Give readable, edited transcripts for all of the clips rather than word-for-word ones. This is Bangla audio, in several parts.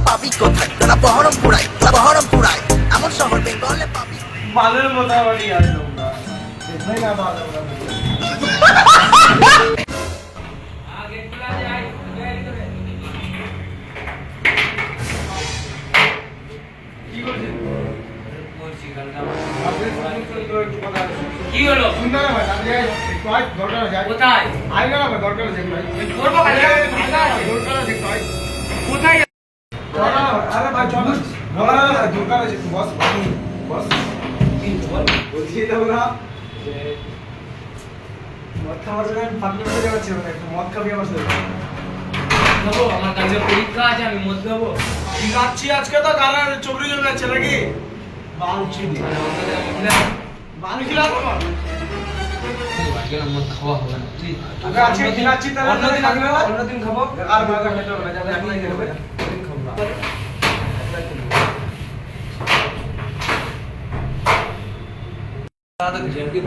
পাবি কোথায়? তোরা বহরমপুরায় এমন শহর বেঙ্গলে পাবি। মালের মোটামুটি আছে তোমরা দেখবে না ভালো কি হলো? সুন্দর ভাই ভাই দরকার আছে কোথায়? আইনা না ভাই দরকার আছে ভাই করবো কাজ দরকার আছে ভাই কোথায়? আরে ভাই চলো বলা দরকার আছে বস বস বলছি তোমরা যে মদ খাওয়ার জন্য পাবলিক হয়ে যাচ্ছে মানে একটু মদ খাবি আমার সাথে খাবো, আমার কাছে পরীক্ষা আছে, আমি মদ খাবো। যাচ্ছি আজকে তো কারা চবরি জমে যাচ্ছে নাকি বালছি বাল খিলা তোমার মদ খাওয়া হবে না, ঠিক আগে আছে খিলাচ্ছি তাহলে অন্যদিন থাকবে না অন্যদিন খাবো। আর মাগা খেতে হবে না যাবে এখনই খেতে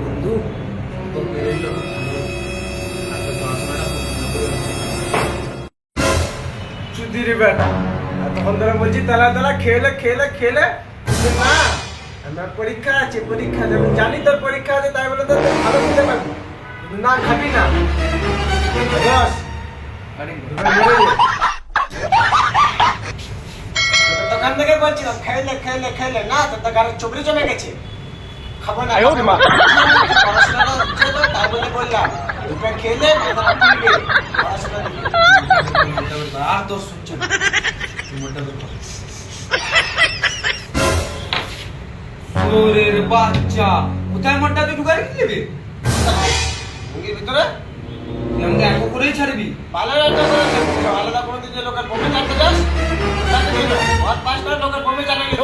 বন্ধু তো মেরে দিল চুদি রে বেটা তখন ধরে বলছি তালা তালা খেলে খেলে খেলে না আমার পরীক্ষা আছে পরীক্ষা দেবো জানি তোর পরীক্ষা আছে তাই বলে তো ভালো খেতে পারবি না খাবি না বস দোকান থেকে বলছিলাম খেলে খেলে খেলে না তো গাড়ি চবরি জমে গেছে খাবো না পড়াশোনাটা হচ্ছে তো তাই বলে বললাম দুটো খেলে মাথাটা খুলবে পড়াশোনা আর তোর শুনছে না ওরের বাচ্চা কোথায় মনটা তুই ঢুকাই দিবি মুরগির ভিতরে আমাকে এক করেই ছাড়বি। ভালো রান্না করে দেখছি আলাদা কোনো দিন যে লোকের বমি জানতে যাস জানতে দিল আর পাঁচ করে লোকের বমি জানা গেছে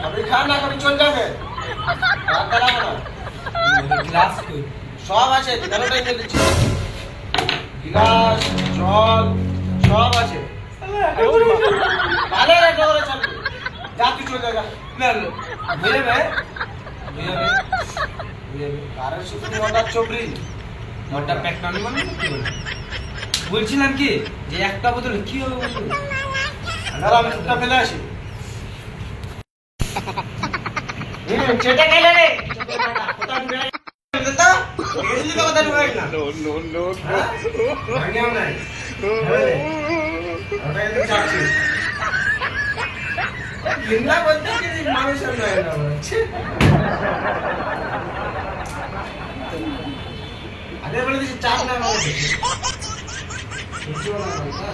আপনি খান না কবি চল যাবে রাত লাগবে না গ্লাস কই? সব আছে তেরোটাই দিয়ে দিচ্ছি গিলাস জল সব আছে ভালো রান্না করে চলবে যা তুই চল যা বুঝে বে বুঝে বে কারণ শুধু মন্দার চবরি মোটা প্যাক নামি মানে কি বলে বলছিলাম কি যে একটা বোতলে কি হবে বন্ধু? আর আমি দুটা ফেলে আসি চেটে গেলে রে কোথায় ঢুকে দাদা এসলি তো কথা ঢুকাই না নো ভাঙিও নাই ওটা একটু চাচ্ছি কিন্না বলতে কি মানুষের নাই না বলছে আরে বলে দিছি চাপ না বলছে কিছু না বলতা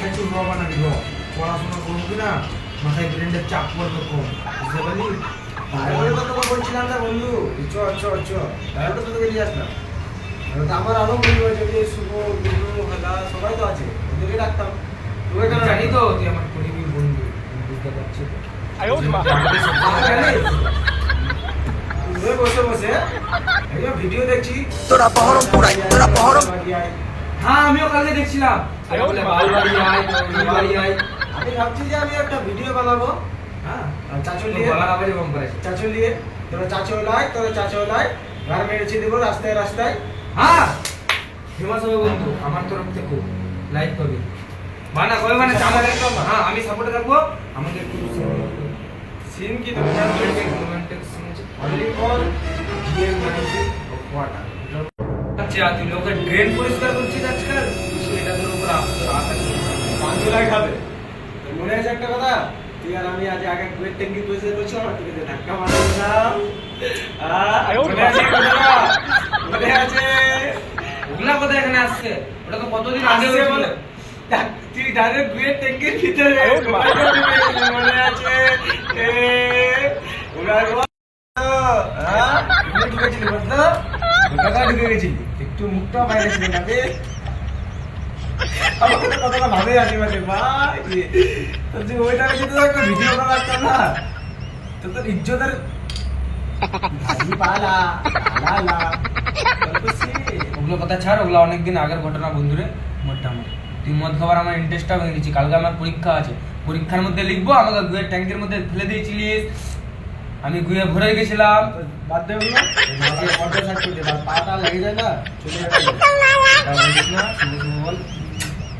একটু র বানাবি র পড়াশোনা করবো কিনা মাথায় ব্রেনটা চাপ পড়বে কম বুঝতে পারলি তাহলে তো তোকে বলছিলাম না বন্ধু চ চ চ তাহলে তো তোকে নিয়ে আসলাম আমার আরো বন্ধু আছে যে শুভ গুরু হাদা সবাই তো আছে ওদেরকে ডাকতাম তুই কেন জানি তো তুই আমার পরিবী বন্ধু বুঝতে পারছি তুই বসে বসে এই যে ভিডিও দেখছি তোরা বহরমপুরায় হ্যাঁ আমিও কালকে দেখছিলাম বলে বালবাড়ি আয় বাড়ি আয় আমি ভাবছি যে আমি একটা ভিডিও বানাবো হ্যাঁ আর চাচল নিয়ে বলার আবারই কম করে চাচল নিয়ে তোরা চাচলাই ঘর মেরেছি দেবো রাস্তায় রাস্তায় হ্যাঁ ফেমাস হবে বন্ধু আমার তরফ থেকে লাইক পাবি বানা কবে মানে আমাদের হ্যাঁ আমি সাপোর্টে থাকবো আমাকে একটু সিন কি তুমি জানো রোমান্টিক সিন আছে only for GM90 of water আচ্ছা তুই লোকের ড্রেন পরিষ্কার করছিস আজকাল সেটা তোর উপর আশা ছিল পাঁচুলাই খাবে তোর মনে আছে একটা কথা তুই আর আমি আজ আগে কুয়ের ট্যাঙ্কি পয়সা করছি আমার থেকে ধাক্কা মারবো না মনে আছে কথাটা মনে আছে ওগুলা কথা এখানে আসছে ওটা তো কতদিন আগে আসছে হয়েছিল বলে তুই ডাইরেক্ট কুয়ের ট্যাঙ্কির ভিতরে মনে আছে ওরা ঢুকেছিলি বুঝলো ওটা ঢুকে গেছিলি একটু মুখটা বাইরে ছিল না রে আমাকে তো কতটা ভাবে আসি মানে ভাই তো তুই ওইটা যদি তো একটা ভিডিও করা লাগতাম না তো তোর ইজ্জতের ভাই পালা লালা ওগুলো কথা ছাড় ওগুলো অনেকদিন আগের ঘটনা বন্ধুরে মোটামুটি তুই মদ খাবার আমার ইন্টারেস্টটা ভেঙে দিচ্ছি কালকে আমার পরীক্ষা আছে পরীক্ষার মধ্যে লিখবো আমাকে গুয়ের ট্যাঙ্কের মধ্যে ফেলে দিয়েছিলিস আমি গুয়ে ভরে গেছিলাম। বাদ দে ওগুলো মাঝে অর্ডার থাকতে দে পাটা লেগে যায় না চলে যাবে তা বলিস না শুভ শুভ বল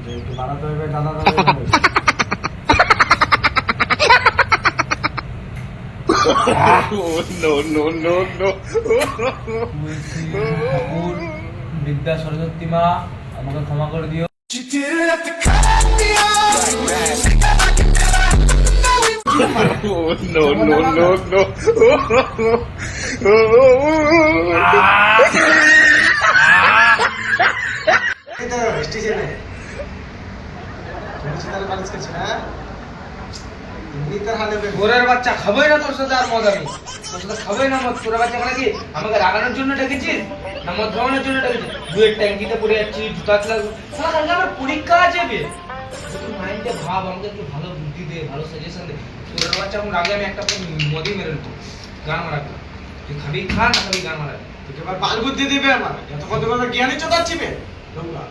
যে একটু বাড়াতে হবে দাদা দাদা ঠাকুর বিদ্যা সরস্বতী মা আমাকে ক্ষমা করে দিও। স্টেশনে বালিশ করছে না এমনি তার হালে গোরের বাচ্চা খাবোই না তোর সাথে আর মদ আমি তোর সাথে খাবোই না মদ। তোর বাচ্চা মানে কি আমাকে রাগানোর জন্য ডেকেছিস না মদ খাওয়ানোর জন্য ডেকেছিস? দুয়ের ট্যাঙ্কিতে পড়ে যাচ্ছি জুতা খেলা কালকে আমার পরীক্ষা আছে বে। তুই মাইন্ডে ভাব আমাকে একটু ভালো বুদ্ধি দে ভালো সাজেশন দে। তোর বাচ্চা এখন রাগে আমি একটা মদই মেরে দেবো গান মারাবি। তুই খাবি খা না খাবি গান মারাবি। তোকে এবার বাল বুদ্ধি দিবে আমার এত কত কথা জ্ঞানী চোদাচ্ছি বে তোমরা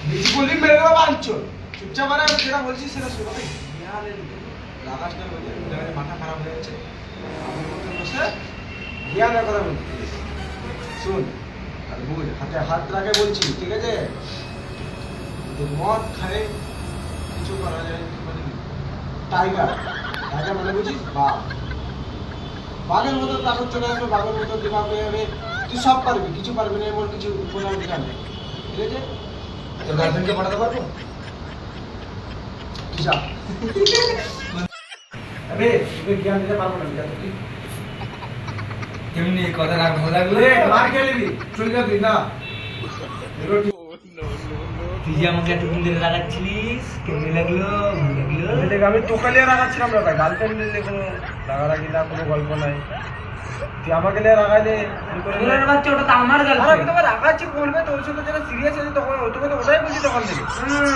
বেশি বললি মেরে দেবো বাঞ্চল চুপচাপ মানে যেটা বলছিস সেটা শোনো লাগাস না বলে মাথা খারাপ হয়ে যাচ্ছে আমার মধ্যে বসে জ্ঞানের কথা বলছি শুন আর বুঝ হাতে হাত রাখে বলছি ঠিক আছে যে মদ খায় কিছু করা যায় মানে টাইগার টাইগার মানে বুঝিস বাঘ বাঘের মতো তাকত চলে আসবে বাঘের মতো দিমাগ হয়ে যাবে তুই সব পারবি কিছু পারবি না এমন কিছু কোনো অধিকার নেই ঠিক আছে তোর গার্লফ্রেন্ডকে পাঠাতে পারবো তুই যা আরে তোকে জ্ঞান দিতে পারবো না তুই এমনি কথা রাখ ভালো লাগলো মার খেয়ে নিবি চলে যাবি না তুই যে আমাকে এতদিন ধরে রাগাচ্ছিলিস কেমন লাগলো ভালো লাগলো? আমি তোকে নিয়ে রাগাচ্ছিলাম না ভাই গার্লফ্রেন্ড নিয়ে কোনো রাগারাগি না কোনো গল্প নাই তুই আমাকে নিয়ে রাগাইলে গোরের বাচ্চা ওটা তো আমার আর আমি গার্লফ্রেন্ড। তোমার রাগাচ্ছি বলবে তোর সাথে যেটা সিরিয়াস আছে তখন তোকে তো ওটাই বলছি তখন থেকে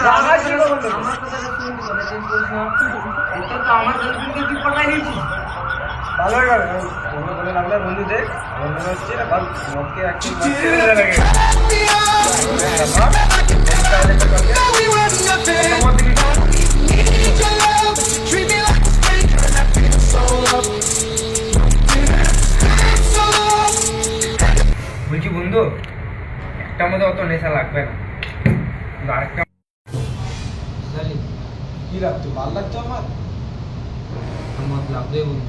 রাগাচ্ছি তখন থেকে। আমার কথাটা শুনে তুই কথা চেঞ্জ করিস না। এটা তো আমার গার্লফ্রেন্ডকে তুই পটাই নিয়েছিস। ভালো হয়ে গেল বলে বলে লাগলে বন্ধু দেখ আমার মনে হচ্ছে না ভাই মদকে একদম মারতে লাগে বলছি বন্ধু একটা মধ্যে অত নেশা লাগবে না কিন্তু আরেকটা জানি কি লাগতো ভালো লাগতো আমার আমার লাগবে বন্ধু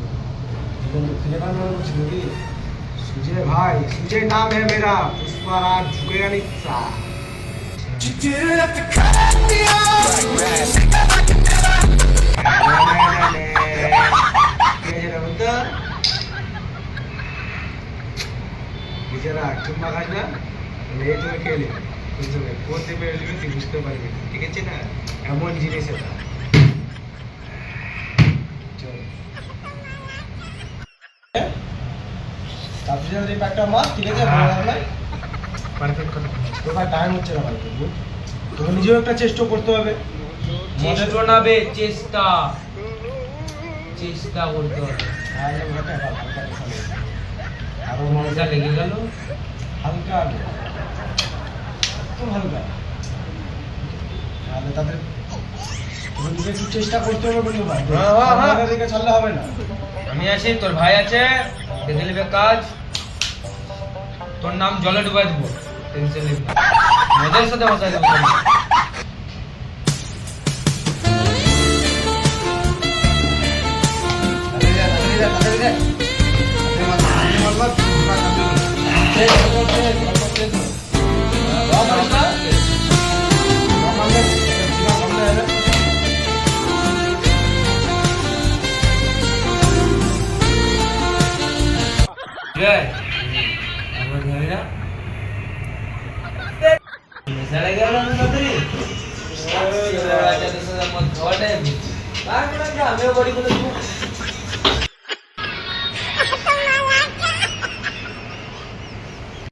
बंदूक खुले बांध रहा हूँ जिंदगी सुजय भाई सुजय नाम है मेरा इस बार आज झुकेगा नहीं सा বেচারা চুম্মা খাস না এই তুমি খেলে বুঝবে পড়তে পেরেছিলি তুই বুঝতে পারবি ঠিক আছে না এমন জিনিস এটা চল তারপরে যদি একটা মাছ ঠিক আছে ভালো লাগলে পারফেক্ট কথা তোর টাইম হচ্ছে না ভাই তোকে নিজেও একটা চেষ্টা করতে হবে চেষ্টা না বে চেষ্টা চেষ্টা করতে হবে। আরো মজা লেগে গেল হালকা একদম হালকা তাহলে তাদের তোকে নিজে একটু চেষ্টা করতে হবে বন্ধু ভাই দিকে ছাড়লে হবে না আমি আছি তোর ভাই আছে দেখে নেবে কাজ তোর নাম জলে ডুবাই দেবো টেনশন নেই মজার সাথে বসাই দেবো তোর নাম। জয় আমার জানি না নেশা লেগে গেল না তাড়াতাড়ি আমিও বড়ি করে